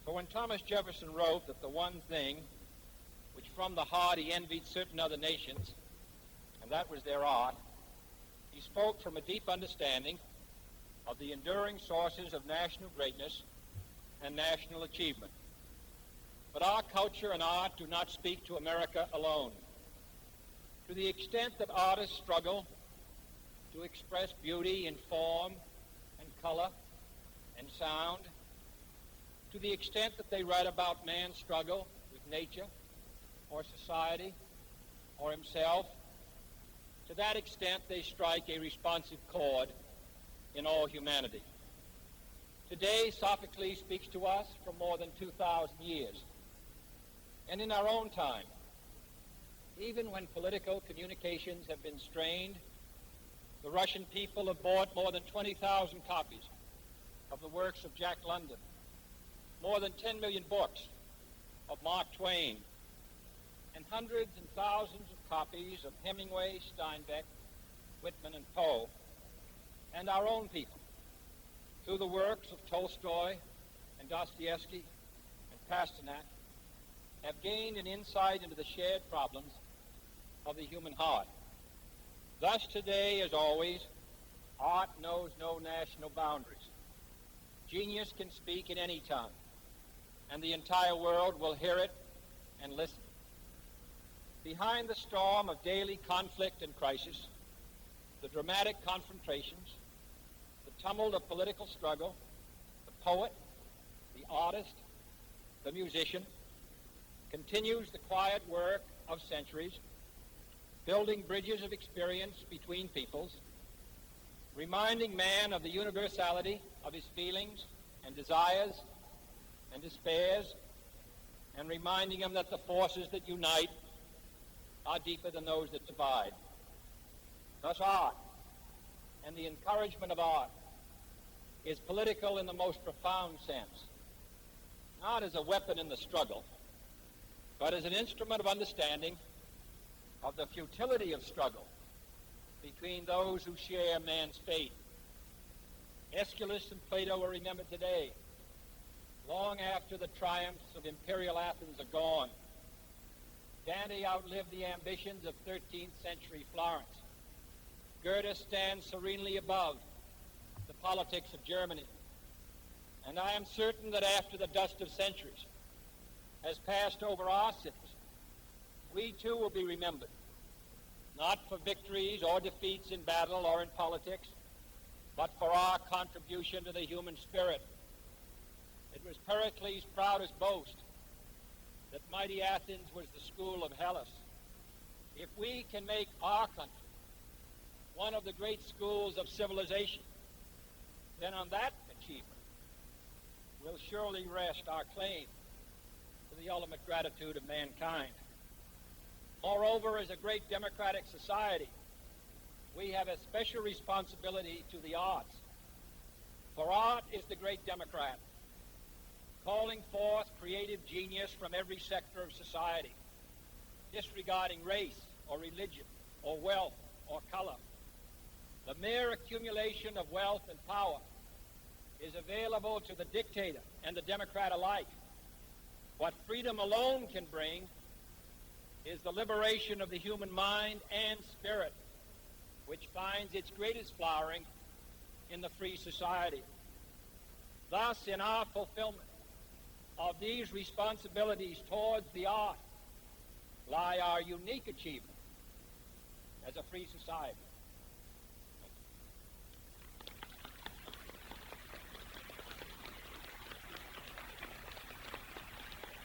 For when Thomas Jefferson wrote that the one thing which from the heart he envied certain other nations, and that was their art, he spoke from a deep understanding of the enduring sources of national greatness and national achievement. But our culture and art do not speak to America alone. To the extent that artists struggle to express beauty in form and color and sound, to the extent that they write about man's struggle with nature or society or himself, to that extent they strike a responsive chord in all humanity. Today, Sophocles speaks to us for more than 2,000 years. And in our own time, even when political communications have been strained, the Russian people have bought more than 20,000 copies of the works of Jack London, more than 10 million books of Mark Twain, and hundreds and thousands of copies of Hemingway, Steinbeck, Whitman, and Poe, and our own people, through the works of Tolstoy and Dostoevsky and Pasternak, have gained an insight into the shared problems of the human heart. Thus today, as always, art knows no national boundaries. Genius can speak in any tongue, and the entire world will hear it and listen. Behind the storm of daily conflict and crisis, the dramatic confrontations, the tumult of political struggle, the poet, the artist, the musician, continues the quiet work of centuries, building bridges of experience between peoples, reminding man of the universality of his feelings and desires and despairs, and reminding him that the forces that unite are deeper than those that divide. Thus art and the encouragement of art is political in the most profound sense, not as a weapon in the struggle, but as an instrument of understanding of the futility of struggle between those who share man's fate. Aeschylus and Plato are remembered today, long after the triumphs of imperial Athens are gone. Dante outlived the ambitions of 13th century Florence. Goethe stands serenely above the politics of Germany. And I am certain that after the dust of centuries has passed over our cities, we too will be remembered, not for victories or defeats in battle or in politics, but for our contribution to the human spirit. It was Pericles' proudest boast that mighty Athens was the school of Hellas. If we can make our country one of the great schools of civilization, then on that achievement will surely rest our claim to the ultimate gratitude of mankind. Moreover, as a great democratic society, we have a special responsibility to the arts. For art is the great democrat, calling forth creative genius from every sector of society, disregarding race or religion or wealth or color. The mere accumulation of wealth and power is available to the dictator and the democrat alike. What freedom alone can bring is the liberation of the human mind and spirit, which finds its greatest flowering in the free society. Thus, in our fulfillment of these responsibilities towards the art lie our unique achievement as a free society.